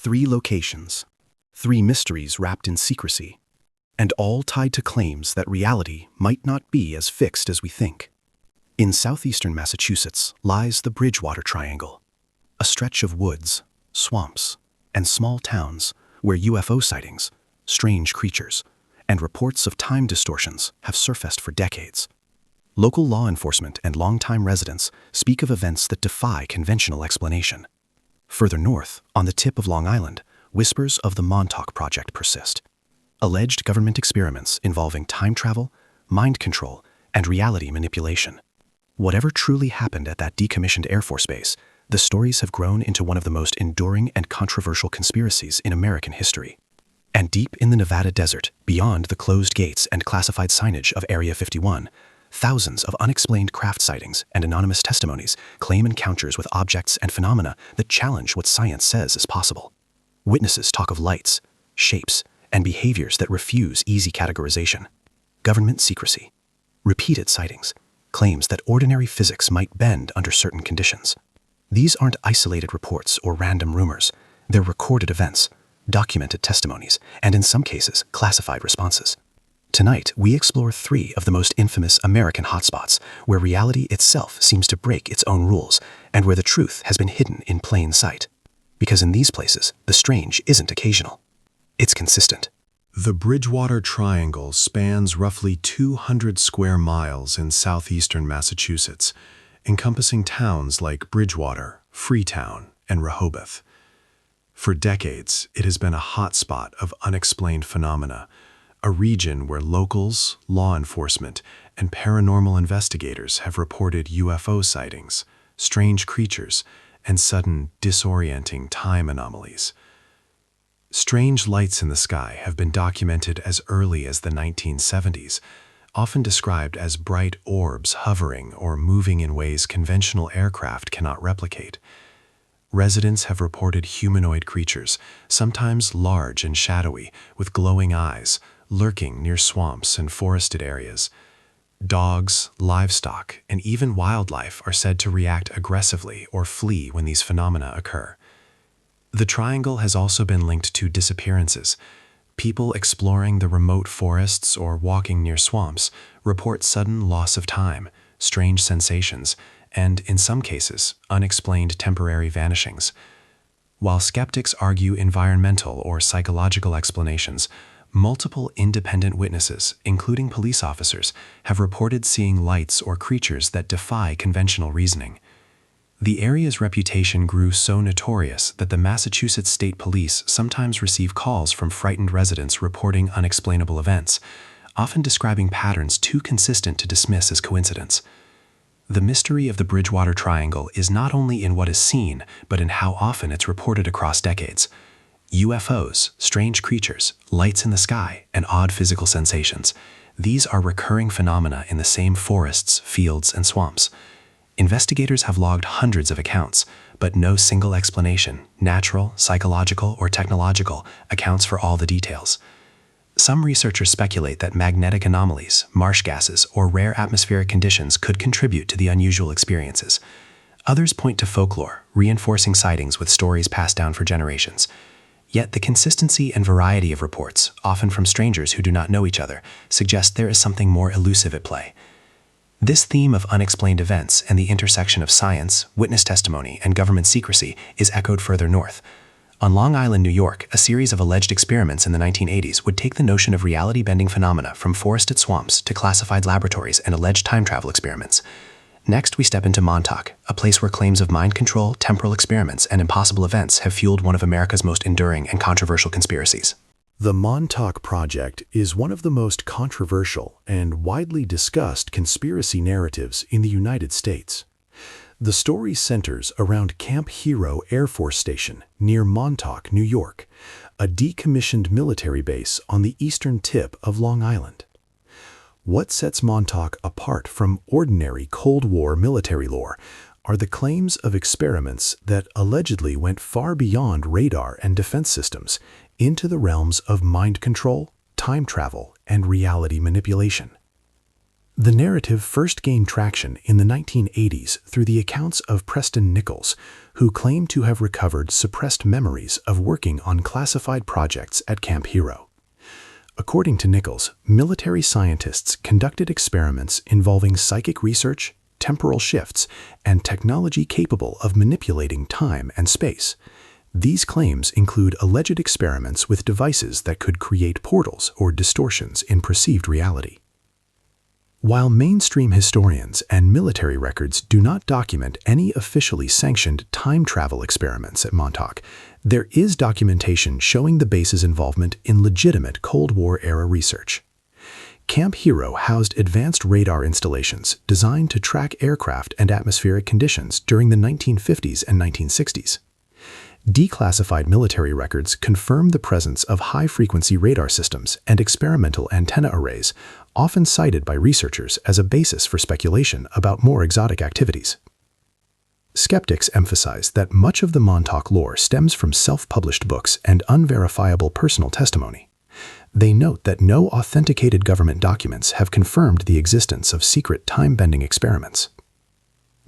3 locations, 3 mysteries wrapped in secrecy, and all tied to claims that reality might not be as fixed as we think. In southeastern Massachusetts lies the Bridgewater Triangle, a stretch of woods, swamps, and small towns where UFO sightings, strange creatures, and reports of time distortions have surfaced for decades. Local law enforcement and longtime residents speak of events that defy conventional explanation. Further north, on the tip of Long Island, whispers of the Montauk project persist. Alleged government experiments involving time travel, mind control, and reality manipulation. Whatever truly happened at that decommissioned Air Force base, the stories have grown into one of the most enduring and controversial conspiracies in American history. And deep in the Nevada desert, beyond the closed gates and classified signage of Area 51, thousands of unexplained craft sightings and anonymous testimonies claim encounters with objects and phenomena that challenge what science says is possible. Witnesses talk of lights, shapes, and behaviors that refuse easy categorization. Government secrecy. Repeated sightings. Claims that ordinary physics might bend under certain conditions. These aren't isolated reports or random rumors. They're recorded events, documented testimonies, and in some cases, classified responses. Tonight, we explore 3 of the most infamous American hotspots, where reality itself seems to break its own rules, and where the truth has been hidden in plain sight. Because in these places, the strange isn't occasional. It's consistent. The Bridgewater Triangle spans roughly 200 square miles in southeastern Massachusetts, encompassing towns like Bridgewater, Freetown, and Rehoboth. For decades, it has been a hotspot of unexplained phenomena, a region where locals, law enforcement, and paranormal investigators have reported UFO sightings, strange creatures, and sudden, disorienting time anomalies. Strange lights in the sky have been documented as early as the 1970s, often described as bright orbs hovering or moving in ways conventional aircraft cannot replicate. Residents have reported humanoid creatures, sometimes large and shadowy, with glowing eyes, lurking near swamps and forested areas. Dogs, livestock, and even wildlife are said to react aggressively or flee when these phenomena occur. The triangle has also been linked to disappearances. People exploring the remote forests or walking near swamps report sudden loss of time, strange sensations, and, in some cases, unexplained temporary vanishings. While skeptics argue environmental or psychological explanations, multiple independent witnesses, including police officers, have reported seeing lights or creatures that defy conventional reasoning. The area's reputation grew so notorious that the Massachusetts State Police sometimes receive calls from frightened residents reporting unexplainable events, often describing patterns too consistent to dismiss as coincidence. The mystery of the Bridgewater Triangle is not only in what is seen, but in how often it's reported across decades. UFOs, strange creatures, lights in the sky, and odd physical sensations. These are recurring phenomena in the same forests, fields, and swamps. Investigators have logged hundreds of accounts, but no single explanation, natural, psychological, or technological, accounts for all the details. Some researchers speculate that magnetic anomalies, marsh gases, or rare atmospheric conditions could contribute to the unusual experiences. Others point to folklore, reinforcing sightings with stories passed down for generations. Yet the consistency and variety of reports, often from strangers who do not know each other, suggest there is something more elusive at play. This theme of unexplained events and the intersection of science, witness testimony, and government secrecy is echoed further north. On Long Island, New York, a series of alleged experiments in the 1980s would take the notion of reality-bending phenomena from forested swamps to classified laboratories and alleged time travel experiments. Next, we step into Montauk, a place where claims of mind control, temporal experiments, and impossible events have fueled one of America's most enduring and controversial conspiracies. The Montauk Project is one of the most controversial and widely discussed conspiracy narratives in the United States. The story centers around Camp Hero Air Force Station near Montauk, New York, a decommissioned military base on the eastern tip of Long Island. What sets Montauk apart from ordinary Cold War military lore are the claims of experiments that allegedly went far beyond radar and defense systems into the realms of mind control, time travel, and reality manipulation. The narrative first gained traction in the 1980s through the accounts of Preston Nichols, who claimed to have recovered suppressed memories of working on classified projects at Camp Hero. According to Nichols, military scientists conducted experiments involving psychic research, temporal shifts, and technology capable of manipulating time and space. These claims include alleged experiments with devices that could create portals or distortions in perceived reality. While mainstream historians and military records do not document any officially sanctioned time travel experiments at Montauk, there is documentation showing the base's involvement in legitimate Cold War-era research. Camp Hero housed advanced radar installations designed to track aircraft and atmospheric conditions during the 1950s and 1960s. Declassified military records confirm the presence of high-frequency radar systems and experimental antenna arrays, often cited by researchers as a basis for speculation about more exotic activities. Skeptics emphasize that much of the Montauk lore stems from self-published books and unverifiable personal testimony. They note that no authenticated government documents have confirmed the existence of secret time-bending experiments.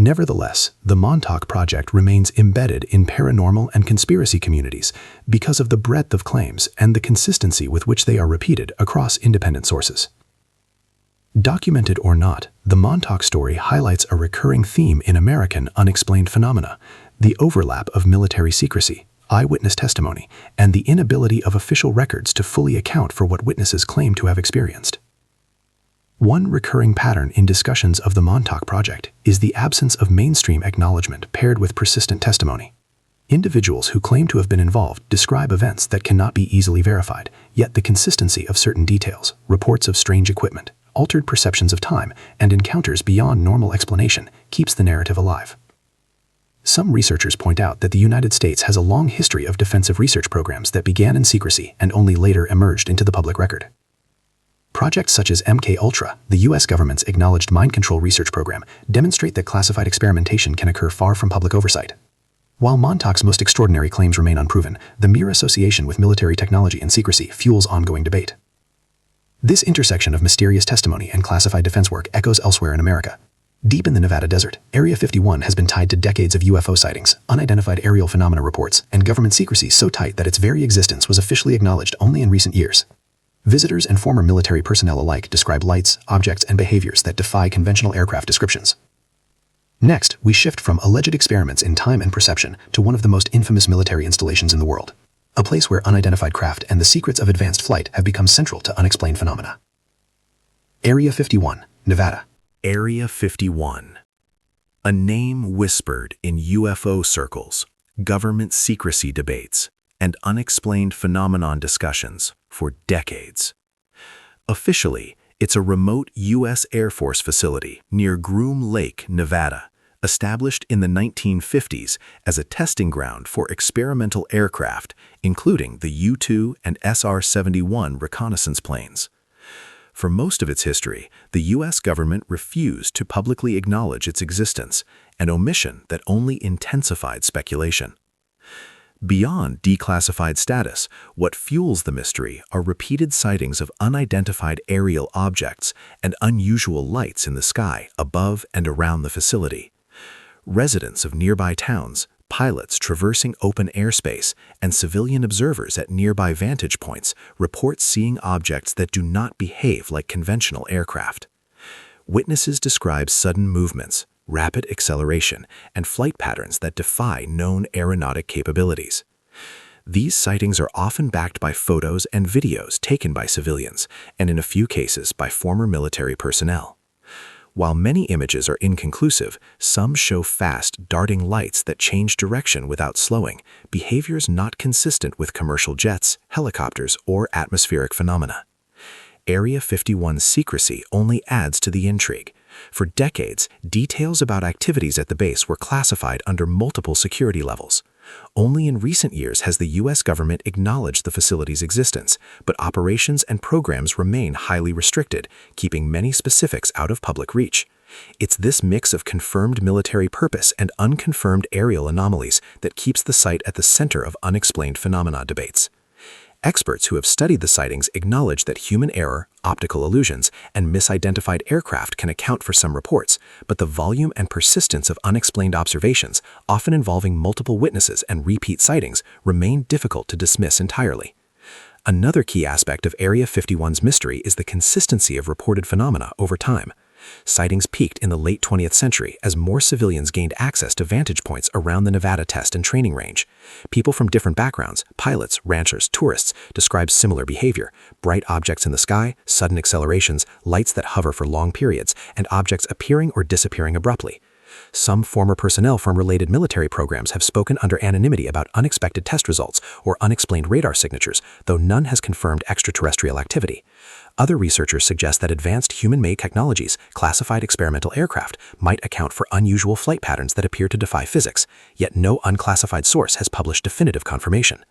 Nevertheless, the Montauk Project remains embedded in paranormal and conspiracy communities because of the breadth of claims and the consistency with which they are repeated across independent sources. Documented or not, the Montauk story highlights a recurring theme in American unexplained phenomena: the overlap of military secrecy, eyewitness testimony, and the inability of official records to fully account for what witnesses claim to have experienced. One recurring pattern in discussions of the Montauk Project is the absence of mainstream acknowledgement paired with persistent testimony. Individuals who claim to have been involved describe events that cannot be easily verified, yet the consistency of certain details, reports of strange equipment, altered perceptions of time, and encounters beyond normal explanation keeps the narrative alive. Some researchers point out that the United States has a long history of defensive research programs that began in secrecy and only later emerged into the public record. Projects such as MKUltra, the U.S. government's acknowledged mind control research program, demonstrate that classified experimentation can occur far from public oversight. While Montauk's most extraordinary claims remain unproven, the mere association with military technology and secrecy fuels ongoing debate. This intersection of mysterious testimony and classified defense work echoes elsewhere in America. Deep in the Nevada desert, Area 51 has been tied to decades of UFO sightings, unidentified aerial phenomena reports, and government secrecy so tight that its very existence was officially acknowledged only in recent years. Visitors and former military personnel alike describe lights, objects, and behaviors that defy conventional aircraft descriptions. Next, we shift from alleged experiments in time and perception to one of the most infamous military installations in the world, a place where unidentified craft and the secrets of advanced flight have become central to unexplained phenomena. Area 51, Nevada. Area 51. A name whispered in UFO circles, government secrecy debates, and unexplained phenomenon discussions for decades. Officially, it's a remote U.S. Air Force facility near Groom Lake, Nevada, established in the 1950s as a testing ground for experimental aircraft, including the U-2 and SR-71 reconnaissance planes. For most of its history, the U.S. government refused to publicly acknowledge its existence, an omission that only intensified speculation. Beyond declassified status, what fuels the mystery are repeated sightings of unidentified aerial objects and unusual lights in the sky above and around the facility. Residents of nearby towns, pilots traversing open airspace, and civilian observers at nearby vantage points report seeing objects that do not behave like conventional aircraft. Witnesses describe sudden movements, rapid acceleration, and flight patterns that defy known aeronautic capabilities. These sightings are often backed by photos and videos taken by civilians, and in a few cases by former military personnel. While many images are inconclusive, some show fast, darting lights that change direction without slowing, behaviors not consistent with commercial jets, helicopters, or atmospheric phenomena. Area 51's secrecy only adds to the intrigue. For decades, details about activities at the base were classified under multiple security levels. Only in recent years has the U.S. government acknowledged the facility's existence, but operations and programs remain highly restricted, keeping many specifics out of public reach. It's this mix of confirmed military purpose and unconfirmed aerial anomalies that keeps the site at the center of unexplained phenomena debates. Experts who have studied the sightings acknowledge that human error, optical illusions, and misidentified aircraft can account for some reports, but the volume and persistence of unexplained observations, often involving multiple witnesses and repeat sightings, remain difficult to dismiss entirely. Another key aspect of Area 51's mystery is the consistency of reported phenomena over time. Sightings peaked in the late 20th century as more civilians gained access to vantage points around the Nevada test and training range. People from different backgrounds, pilots, ranchers, tourists, described similar behavior: bright objects in the sky, sudden accelerations, lights that hover for long periods, and objects appearing or disappearing abruptly. Some former personnel from related military programs have spoken under anonymity about unexpected test results or unexplained radar signatures, though none has confirmed extraterrestrial activity. Other researchers suggest that advanced human-made technologies, classified experimental aircraft, might account for unusual flight patterns that appear to defy physics, yet no unclassified source has published definitive confirmation.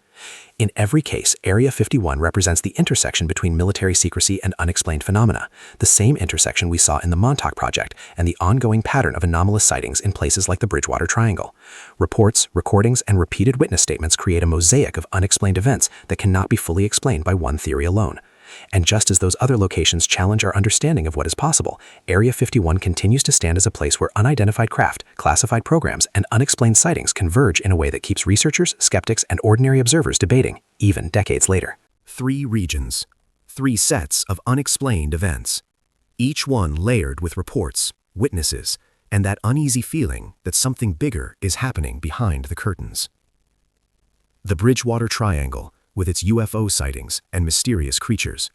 In every case, Area 51 represents the intersection between military secrecy and unexplained phenomena, the same intersection we saw in the Montauk project and the ongoing pattern of anomalous sightings in places like the Bridgewater Triangle. Reports, recordings, and repeated witness statements create a mosaic of unexplained events that cannot be fully explained by one theory alone. And just as those other locations challenge our understanding of what is possible, Area 51 continues to stand as a place where unidentified craft, classified programs, and unexplained sightings converge in a way that keeps researchers, skeptics, and ordinary observers debating, even decades later. 3 regions, 3 sets of unexplained events, each one layered with reports, witnesses, and that uneasy feeling that something bigger is happening behind the curtains. The Bridgewater Triangle, with its UFO sightings and mysterious creatures.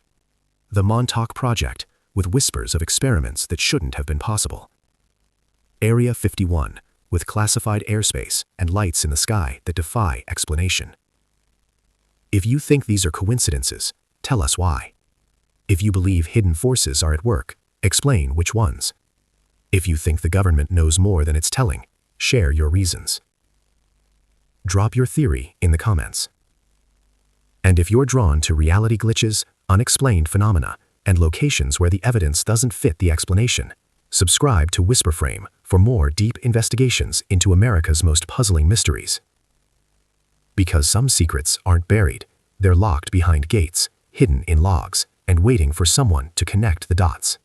The Montauk Project, with whispers of experiments that shouldn't have been possible. Area 51, with classified airspace and lights in the sky that defy explanation. If you think these are coincidences, tell us why. If you believe hidden forces are at work, explain which ones. If you think the government knows more than it's telling, share your reasons. Drop your theory in the comments. And if you're drawn to reality glitches, unexplained phenomena, and locations where the evidence doesn't fit the explanation, subscribe to WhisprFrame for more deep investigations into America's most puzzling mysteries. Because some secrets aren't buried, they're locked behind gates, hidden in logs, and waiting for someone to connect the dots.